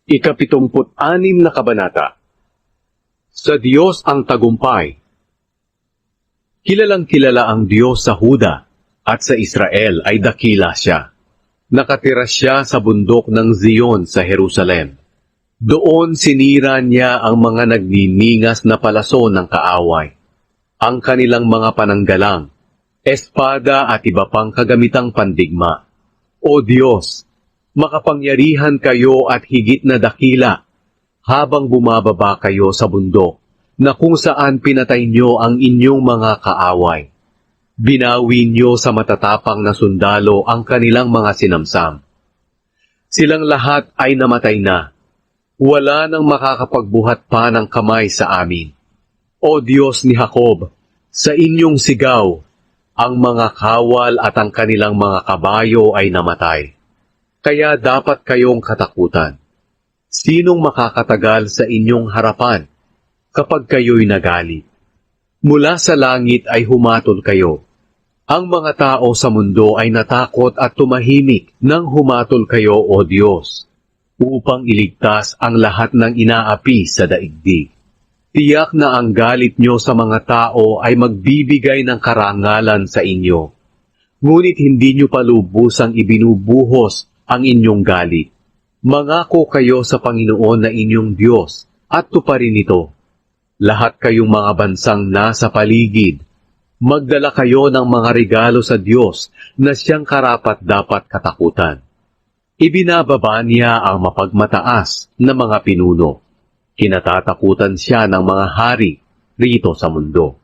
Ika-76 na kabanata. Sa Diyos ang tagumpay. Kilalang kilala ang Diyos sa Huda at sa Israel ay dakila siya. Nakatira siya sa bundok ng Zion sa Jerusalem. Doon sinira niya ang mga nagniningas na palaso ng kaaway, ang kanilang mga pananggalang, espada at iba pang kagamitang pandigma. O Diyos, makapangyarihan kayo at higit na dakila, habang bumababa kayo sa bundok, na kung saan pinatay nyo ang inyong mga kaaway. Binawi nyo sa matatapang na sundalo ang kanilang mga sinamsam. Silang lahat ay namatay na. Wala nang makakapagbuhat pa ng kamay sa amin. O Diyos ni Jacob, sa inyong sigaw, ang mga kawal at ang kanilang mga kabayo ay namatay. Kaya dapat kayong katakutan. Sinong makakatagal sa inyong harapan kapag kayo'y nagalit? Mula sa langit ay humatol kayo. Ang mga tao sa mundo ay natakot at tumahimik nang humatol kayo, O Diyos, upang iligtas ang lahat ng inaapi sa daigdig. Tiyak na ang galit nyo sa mga tao ay magbibigay ng karangalan sa inyo. Ngunit hindi nyo palubusang ibinubuhos ang inyong galit. Mangako kayo sa Panginoon na inyong Diyos at tuparin ito. Lahat kayong mga bansang nasa paligid, magdala kayo ng mga regalo sa Diyos na siyang karapat-dapat katakutan. Ibinababa niya ang mapagmataas na mga pinuno. Kinatatakutan siya ng mga hari rito sa mundo.